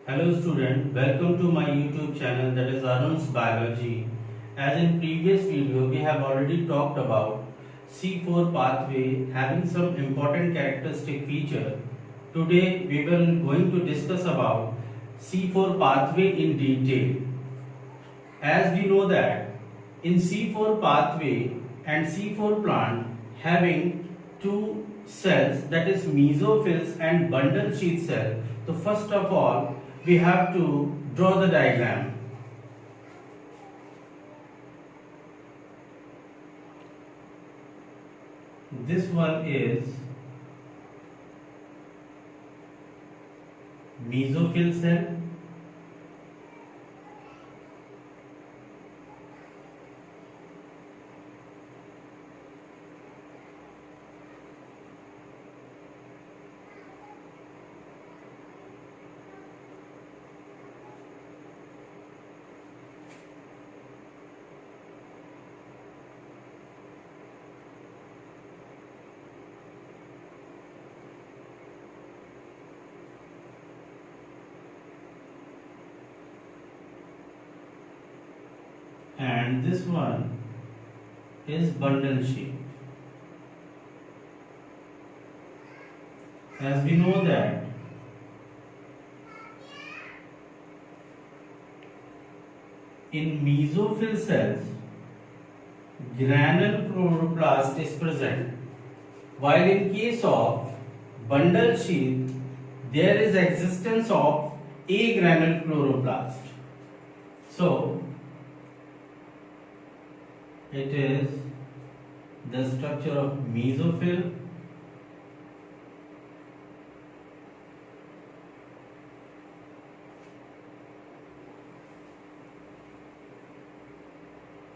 Hello student, welcome to my YouTube channel that is Arun's Biology. As in previous video we have already talked about C4 pathway having some important characteristic feature. Today we will going to discuss about C4 pathway in detail. As we know that in C4 pathway and C4 plant having two cells, that is mesophils and bundle sheath cell. So first of all we have to draw the diagram. This one is mesophil cell, and this one is bundle sheath. As we know that in mesophil cells granule chloroplast is present, while in case of bundle sheath there is existence of agranule chloroplast. So it is the structure of mesophil,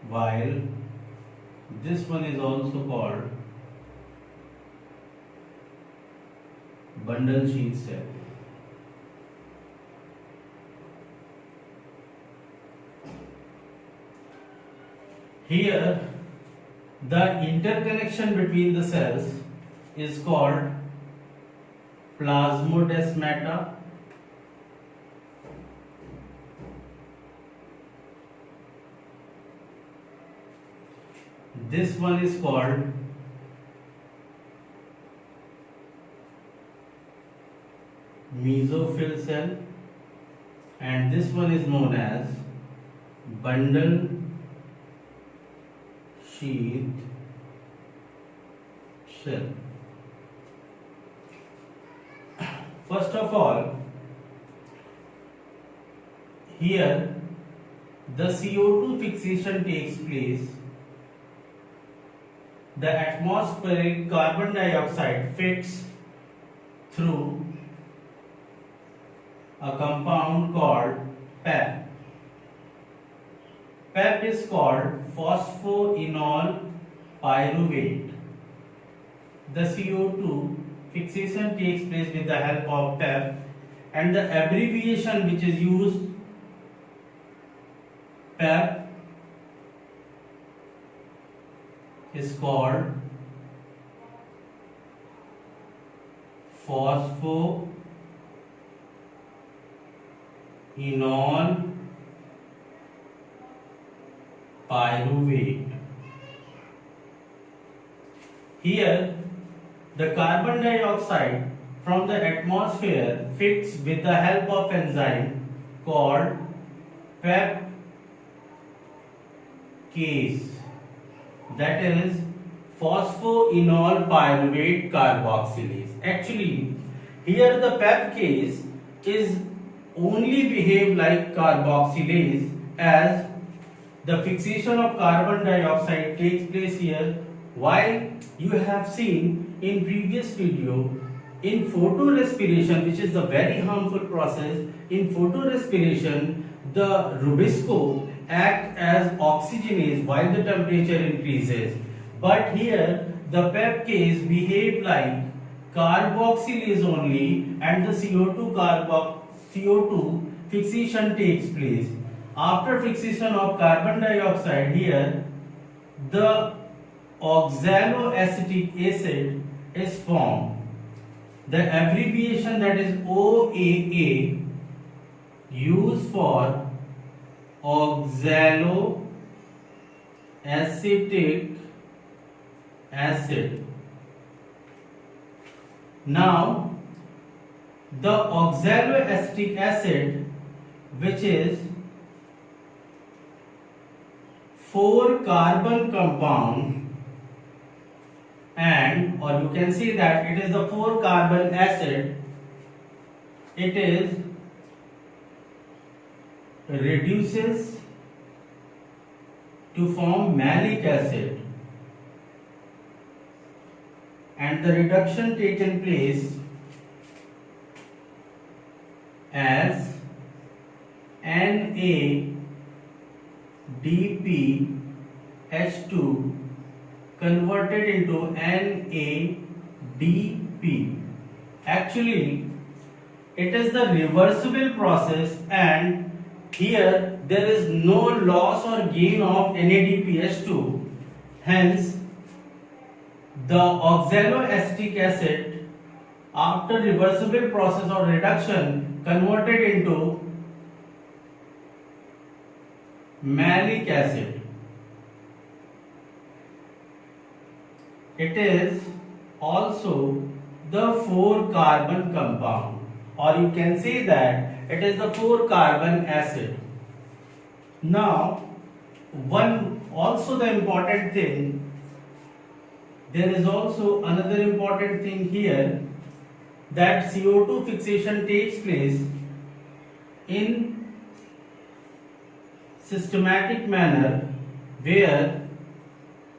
while this one is also called bundle sheath cell. Here the interconnection between the cells is called plasmodesmata. This one is called mesophil cell, and this one is known as bundle sheath cell. First of all, here the CO2 fixation takes place. The atmospheric carbon dioxide fits through a compound called PEP. PEP is called phosphoenol pyruvate. The CO2 fixation takes place with the help of PEP, and the abbreviation which is used PEP is called phosphoenol pyruvate. Here the carbon dioxide from the atmosphere fits with the help of enzyme called PEPcase, that is phosphoenol pyruvate carboxylase. Actually here the PEPcase is only behave like carboxylase, as the fixation of carbon dioxide takes place here, while you have seen in previous video in photorespiration, which is the very harmful process. In photorespiration the rubisco act as oxygenase while the temperature increases, but here the PEPcase behave like carboxylase only, and the CO2 fixation takes place. After fixation of carbon dioxide, here the oxaloacetic acid is formed. The abbreviation, that is OAA, used for oxaloacetic acid. Now, the oxaloacetic acid, which is 4-carbon compound, and or you can see that it is the 4-carbon acid, it is reduces to form malic acid, and the reduction taken place as NADPH2 converted into NADP. Actually, it is the reversible process, and here there is no loss or gain of NADPH2. Hence, the oxaloacetic acid, after reversible process or reduction, converted into malic acid. It is also the 4-carbon compound, or you can say that it is the 4-carbon acid. Now, the important thing, there is also another important thing here, that CO2 fixation takes place in systematic manner, where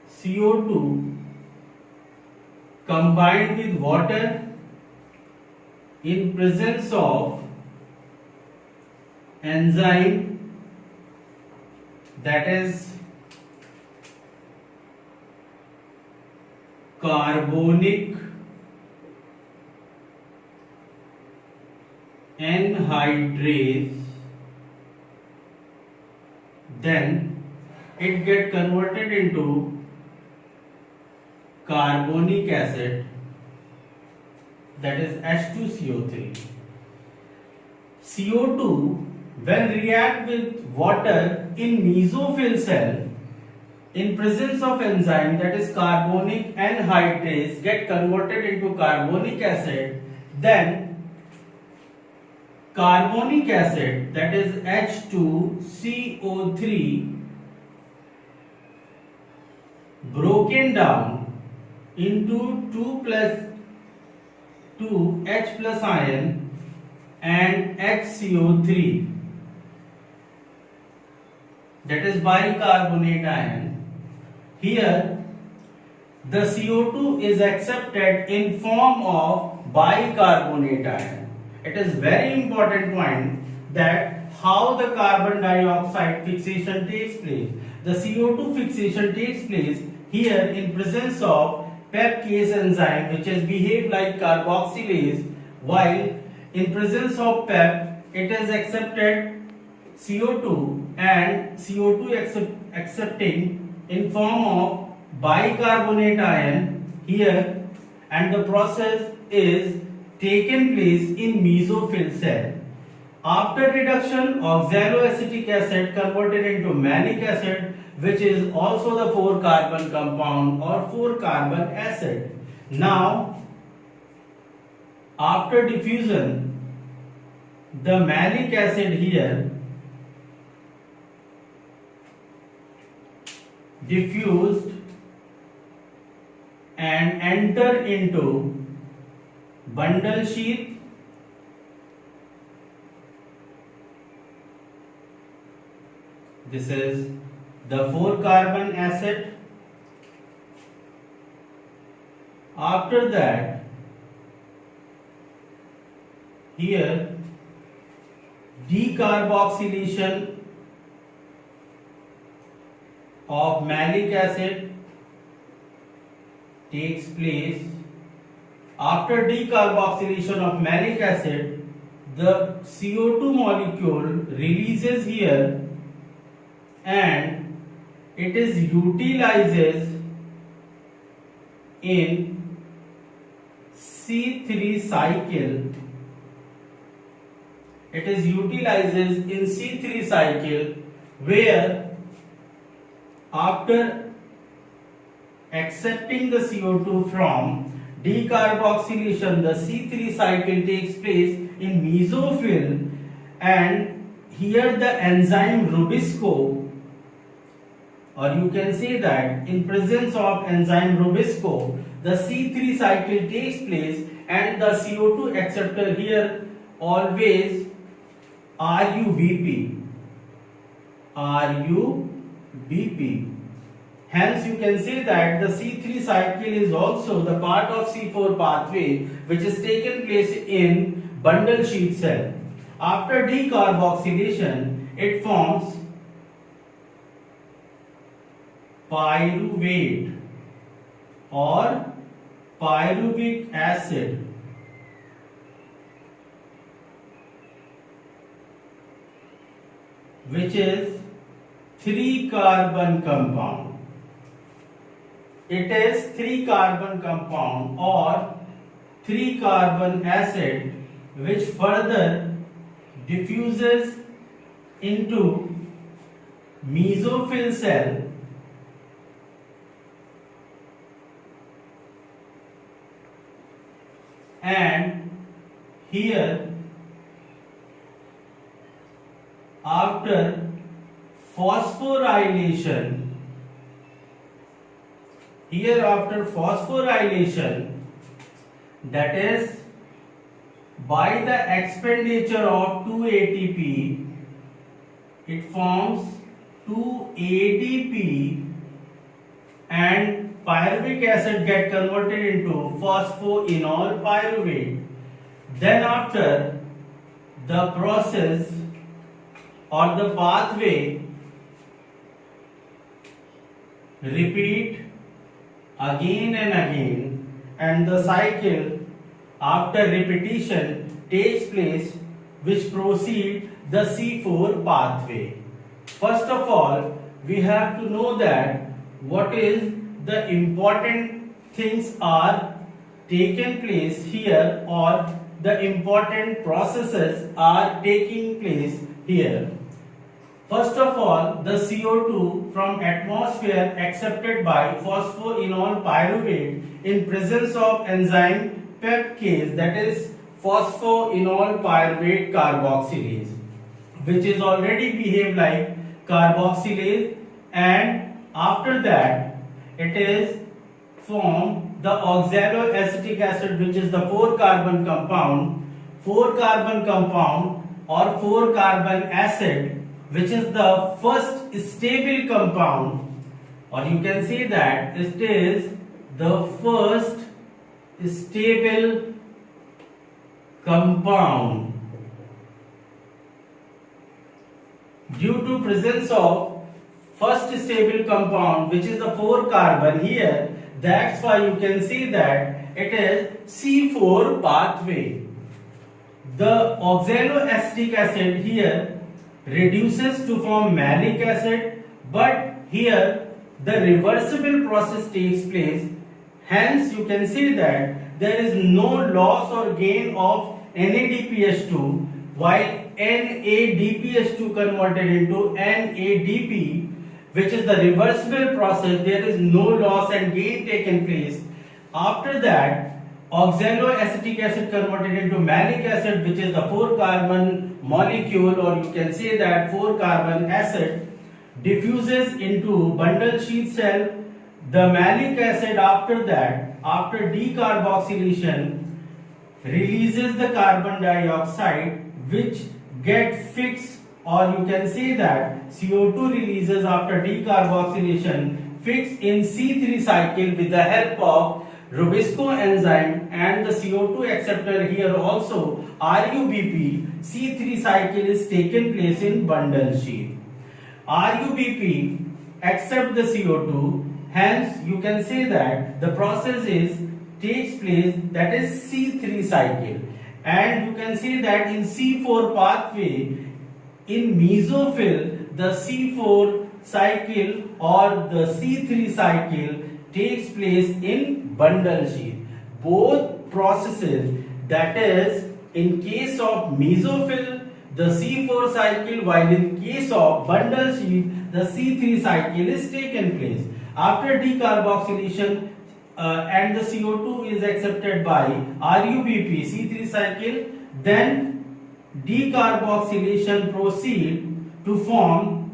CO2 combined with water in presence of enzyme, that is carbonic anhydrase, then it get converted into carbonic acid, that is H2CO3. CO2 when react with water in mesophyll cell in presence of enzyme, that is carbonic anhydrase, get converted into carbonic acid, then carbonic acid, that is H2CO3, broken down into 2 H plus ion and HCO3, that is bicarbonate ion. Here the CO2 is accepted in form of bicarbonate ion. It is very important point that how the carbon dioxide fixation takes place. The CO2 fixation takes place here in presence of peptidase enzyme, which is behave like carboxylase, while in presence of pep it is accepted CO2, and CO2 accepting in form of bicarbonate ion here, and the process is taken place in mesophyll cell. After reduction, oxaloacetic acid converted into malic acid, which is also the 4-carbon compound or 4-carbon acid. Now, after diffusion, the malic acid here diffused and enter into bundle sheath. This is the 4-carbon acid. After that, here decarboxylation of malic acid takes place. After decarboxylation of malic acid, the CO2 molecule releases here and it is utilizes in C3 cycle it is utilizes in C3 cycle, where after accepting the CO2 from decarboxylation, the C3 cycle takes place in mesophyll, and here the enzyme Rubisco, or you can say that in presence of enzyme Rubisco, the C3 cycle takes place, and the CO2 acceptor here always RUBP. Hence you can say that the C3 cycle is also the part of C4 pathway which is taken place in bundle sheath cell. After decarboxylation, it forms pyruvate or pyruvic acid, which is 3-carbon compound. It is 3-carbon compound or 3-carbon acid which further diffuses into mesophyll cell and here after phosphorylation, that is by the expenditure of 2 ATP, it forms 2 ADP and pyruvic acid get converted into phosphoenol pyruvate. Then after the process or the pathway repeat again and again, and the cycle after repetition takes place which proceed the C4 pathway. First of all, we have to know that what is the important things are taken place here, or the important processes are taking place here. First of all, the CO2 from atmosphere accepted by phosphoenol pyruvate in presence of enzyme peptidase, that is phosphoenol pyruvate carboxylase, which is already behave like carboxylase, and after that it is form the oxaloacetic acid, which is the 4-carbon compound or 4-carbon acid, which is the first stable compound, or you can say that it is the first stable compound. Due to presence of first stable compound, which is the 4-carbon here, that's why you can see that it is C4 pathway. The oxaloacetic acid here reduces to form malic acid, but here the reversible process takes place. Hence you can see that there is no loss or gain of NADPH2, while NADPH2 converted into NADP, which is the reversible process, there is no loss and gain taken place. After that, oxaloacetic acid converted into malic acid, which is the 4-carbon molecule, or you can say that 4-carbon acid, diffuses into bundle sheath cell. The malic acid after that, after decarboxylation, releases the carbon dioxide, which get fixed, or you can say that CO2 releases after decarboxylation fixed in C3 cycle with the help of Rubisco enzyme, and the CO2 acceptor here also RUBP. C3 cycle is taken place in bundle sheath. RUBP accept the CO2, hence you can say that the process takes place, that is C3 cycle, and you can say that in C4 pathway in mesophyll the C4 cycle or the C3 cycle takes place in bundle sheath. Both processes, that is in case of mesophyll the C4 cycle, while in case of bundle sheet, the C3 cycle is taken place. After decarboxylation and the CO2 is accepted by RUBP C3 cycle, then decarboxylation proceed to form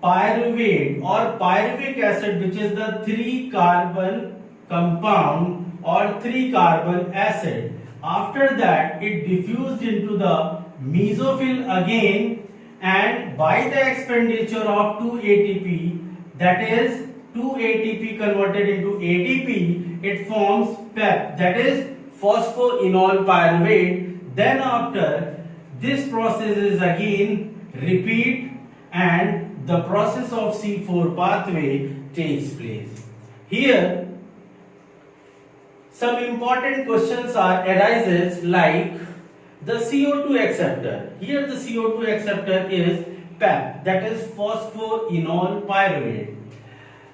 pyruvate or pyruvic acid, which is the 3-carbon compound or 3-carbon acid. After that, it diffused into the mesophyll again, and by the expenditure of 2 ATP, that is 2 ATP converted into ATP, it forms PEP, that is phosphoenol pyruvate. Then after, this process is again repeat and the process of C4 pathway takes place. Here some important questions arises like the CO2 acceptor. Here the CO2 acceptor is PEP, that is phosphoenol pyruvate.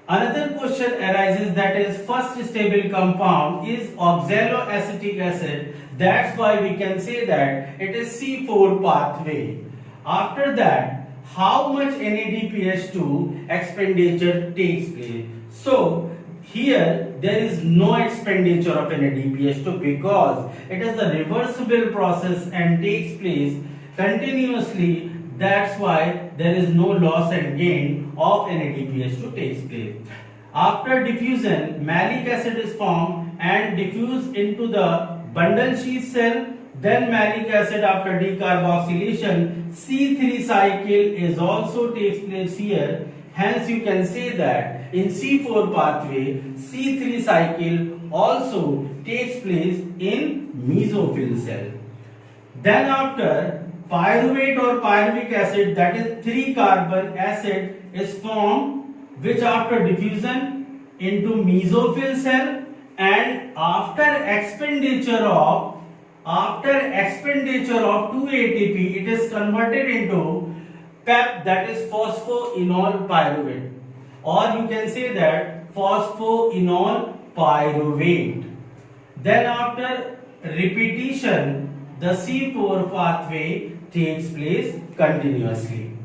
Another question arises, that is first stable compound is oxaloacetic acid. That's why we can say that it is C4 pathway. After that, how much NADPH2 expenditure takes place? So here there is no expenditure of NADPH2 because it is a reversible process and takes place continuously. That's why there is no loss and gain of NADPH2 takes place. After diffusion, malic acid is formed and diffused into the bundle sheath cell. Then malic acid after decarboxylation, C3 cycle is also takes place here. Hence you can say that in C4 pathway, C3 cycle also takes place in mesophyll cell. Then after, pyruvate or pyruvic acid, that is 3-carbon acid, is formed, which after diffusion into mesophyll cell and after expenditure of 2 ATP, it is converted into PEP, that is phosphoenol pyruvate, or you can say that phosphoenol pyruvate. Then after repetition, the C4 pathway takes place continuously.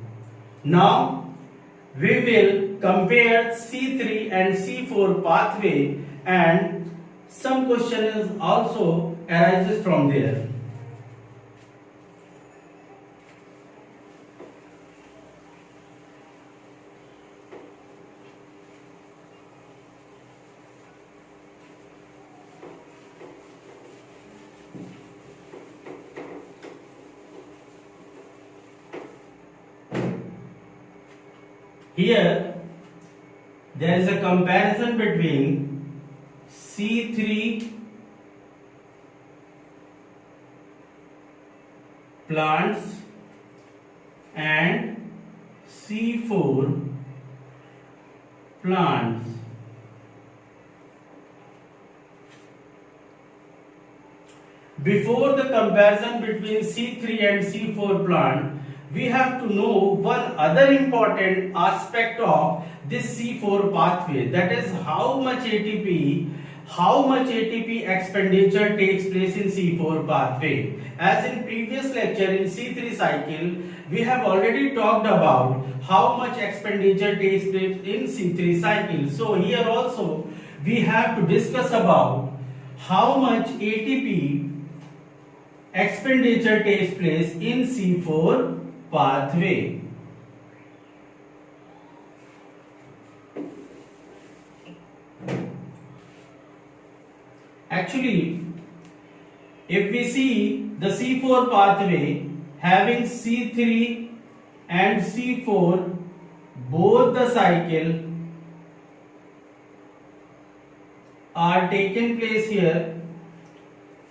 Now we will compare C3 and C4 pathway, and some question is also arises from there. Here there is a comparison between C3 plants and C4 plants. Before the comparison between C3 and C4 plant, we have to know one other important aspect of this C4 pathway, that is how much ATP expenditure takes place in C4 pathway. As in previous lecture in C3 cycle, we have already talked about how much expenditure takes place in C3 cycle. So here also we have to discuss about how much ATP expenditure takes place in C4 pathway. Actually, if we see the C4 pathway having C3 and C4 both the cycle are taken place here,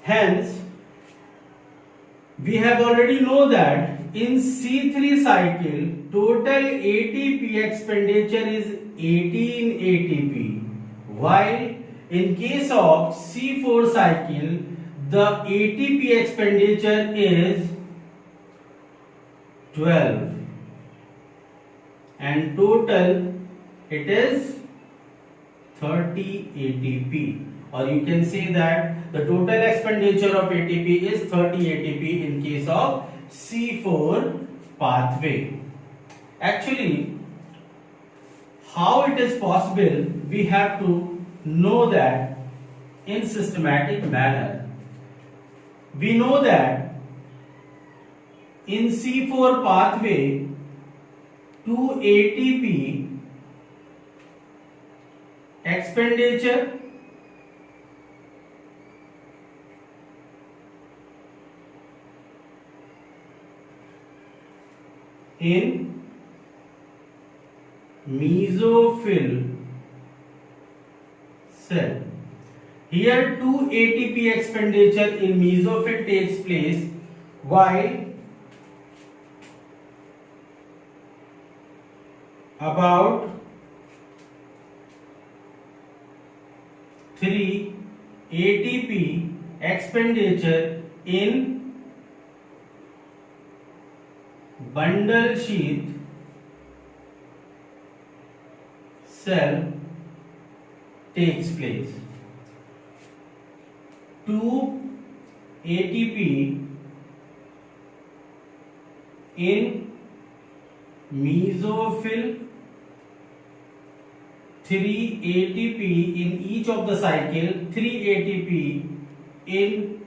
hence we have already know that in C3 cycle total ATP expenditure is 18 ATP, while in case of C4 cycle the ATP expenditure is 12 and total it is 30 ATP, or you can say that the total expenditure of ATP is 30 ATP in case of C4 pathway. Actually, how it is possible, we have to know that in systematic manner. We know that in C4 pathway, 2 ATP expenditure in mesophyll cell. Here 2 ATP expenditure in mesophyll takes place while about 3 ATP expenditure in bundle sheath cell takes place. 2 ATP in mesophyll, 3 ATP in each of the cycle, 3 ATP in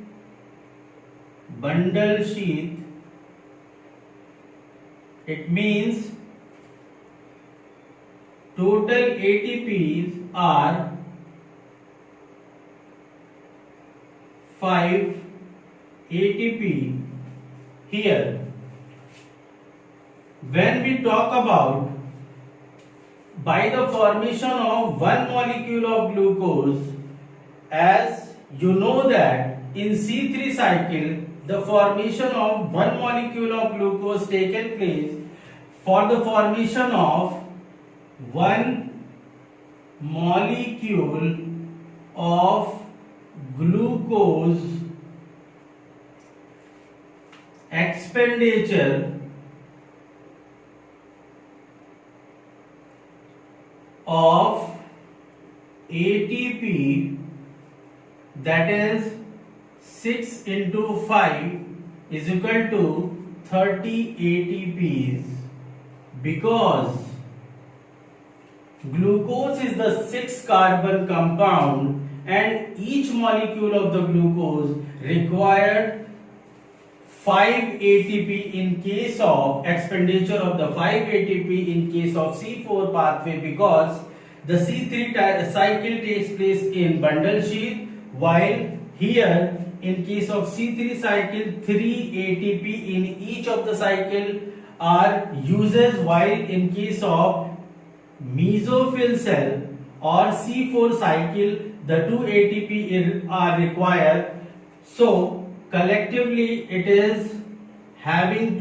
bundle sheath. It means total ATPs are 5 ATP here. When we talk about by the formation of one molecule of glucose, as you know that in C3 cycle the formation of one molecule of glucose taken place for the formation of one molecule of glucose expenditure of ATP, that is 6 into 5 is equal to 30 ATPs, because glucose is the 6 carbon compound and each molecule of the glucose required 5 ATP in case of expenditure of the 5 ATP in case of C4 pathway, because the C3 cycle takes place in bundle sheath, while here in case of C3 cycle 3 ATP in each of the cycle are uses, while in case of mesophyll cell or C4 cycle the 2 ATP are required. So collectively it is having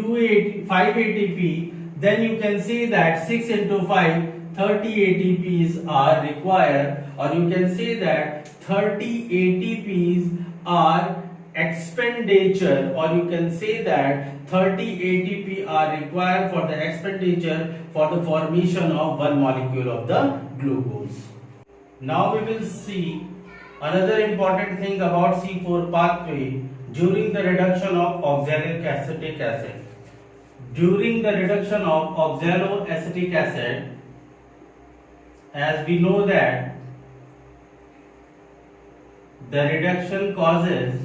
5 ATP, then you can see that 6 into 5 30 ATPs are required, or you can say that 30 ATPs are expenditure, or you can say that 30 ATP are required for the expenditure for the formation of one molecule of the glucose. Now we will see another important thing about C4 pathway during the reduction of oxaloacetic acid. During the reduction of oxaloacetic acid, as we know that the reduction causes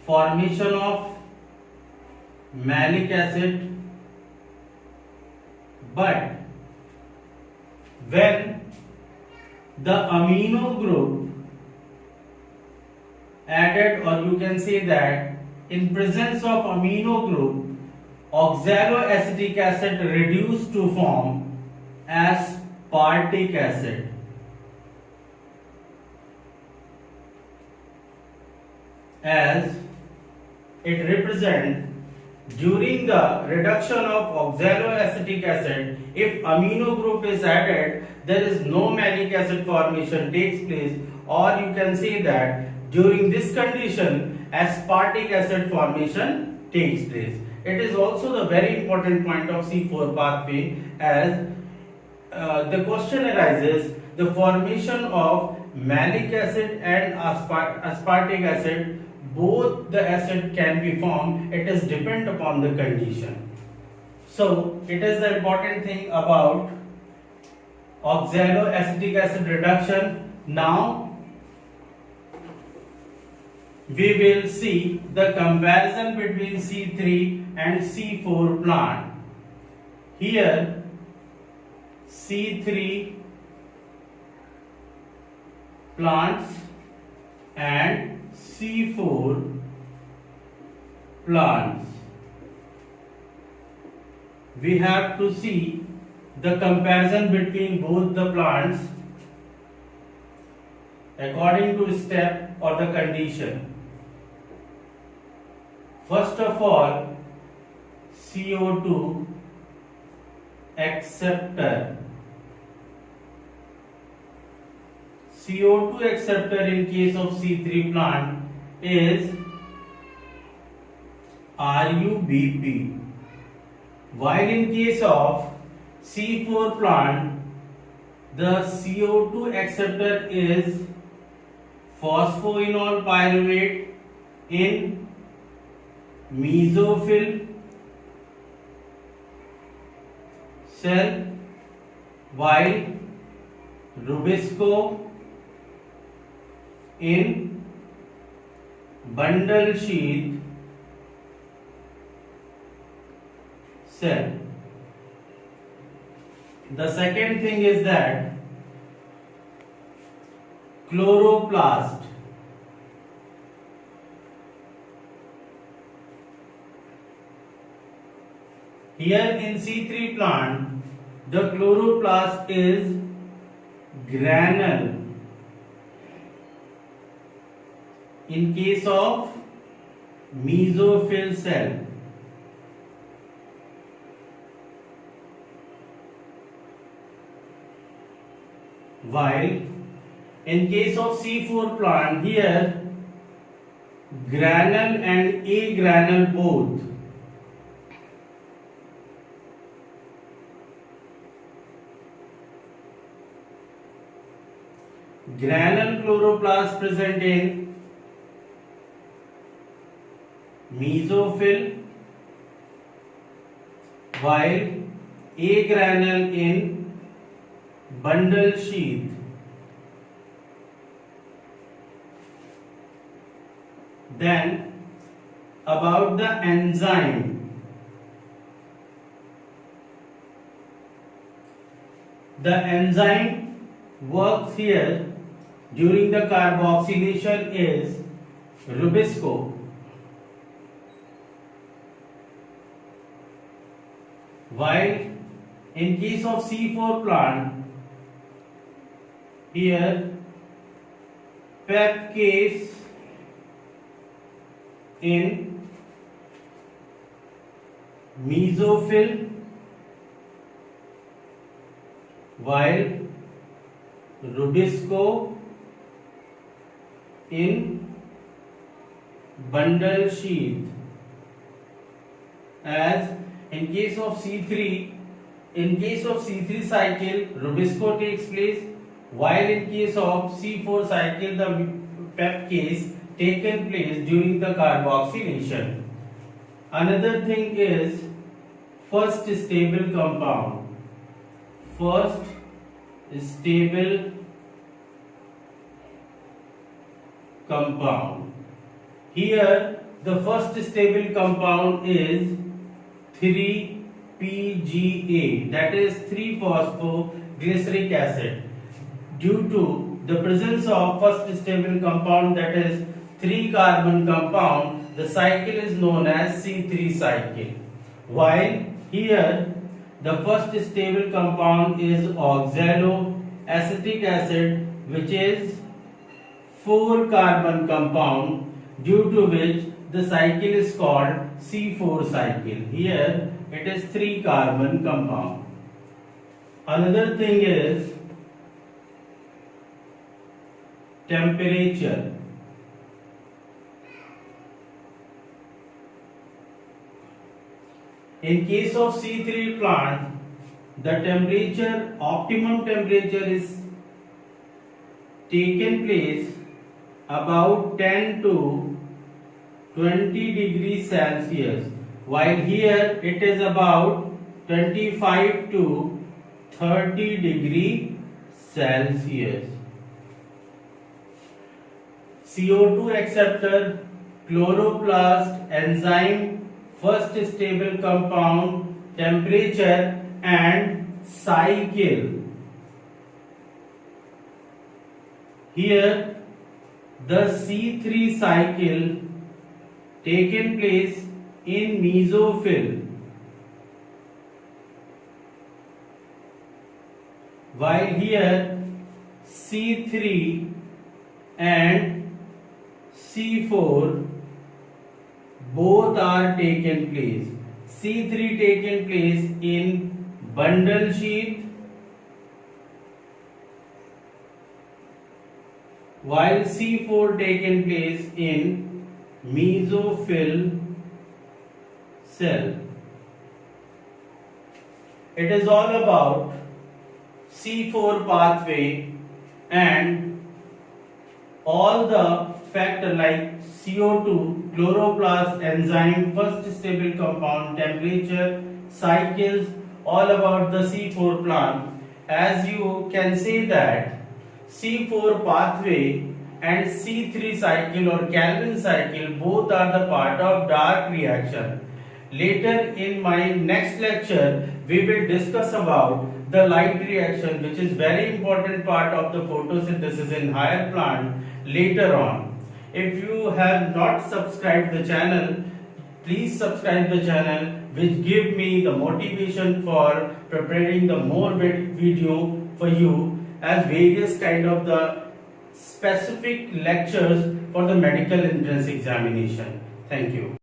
formation of malic acid, but when the amino group added, or you can say that in presence of amino group, oxaloacetic acid reduced to form aspartic acid. As it represents during the reduction of oxaloacetic acid, if amino group is added, there is no malic acid formation takes place, or you can say that during this condition aspartic acid formation takes place. It is also the very important point of C4 pathway, as the question arises, the formation of malic acid and aspartic acid both the acid can be formed. It is depend upon the condition. So it is the important thing about oxaloacetic acid reduction. Now we will see the comparison between C3 and C4 plant. Here C3 plants and C4 plants. We have to see the comparison between both the plants according to step or the condition. First of all, CO2 acceptor. CO2 acceptor in case of C3 plant is RUBP, while in case of C4 plant the CO2 acceptor is phosphoenol pyruvate in mesophyll cell, while Rubisco in bundle sheath cell. The second thing is that chloroplast. Here in C3 plant, the chloroplast is granule. In case of mesophyll cell, while in case of C4 plant, here granule and agranule both. Granule chloroplast present in mesophyll, while agranule in bundle sheath. Then about the enzyme. The enzyme works here during the carboxylation is Rubisco. While in case of C4 plant, here pepcase in mesophyll, while Rubisco in bundle sheath. As in case of C3, in case of C3 cycle, Rubisco takes place, while in case of C4 cycle, the pepcase taken place during the carboxylation. Another thing is first stable compound. First stable compound. Here the first stable compound is 3-PGA, that is 3-phosphoglyceric acid. Due to the presence of first stable compound, that is 3-carbon compound, the cycle is known as C3 cycle. While here the first stable compound is oxaloacetic acid, which is 4-carbon compound, due to which the cycle is called C4 cycle. Here it is 3-carbon compound. Another thing is temperature. In case of C3 plant, the temperature, optimum temperature is taken place about 10 to 20 degrees Celsius, while here it is about 25 to 30 degree Celsius. CO2 acceptor, chloroplast, enzyme, first stable compound, temperature and cycle. Here the C3 cycle taken place in mesophyll, while here C3 and C4 both are taken place. C3 taken place in bundle sheath, while C4 taken place in mesophyll cell. It is all about C4 pathway and all the factor like CO2, chloroplast, enzyme, first stable compound, temperature, cycles, all about the C4 plant. As you can say that C4 pathway and C3 cycle or Calvin cycle both are the part of dark reaction. Later in my next lecture, we will discuss about the light reaction, which is very important part of the photosynthesis in higher plant later on. If you have not subscribed the channel, please subscribe the channel, which give me the motivation for preparing the more video for you as various kind of the specific lectures for the medical entrance examination. Thank you.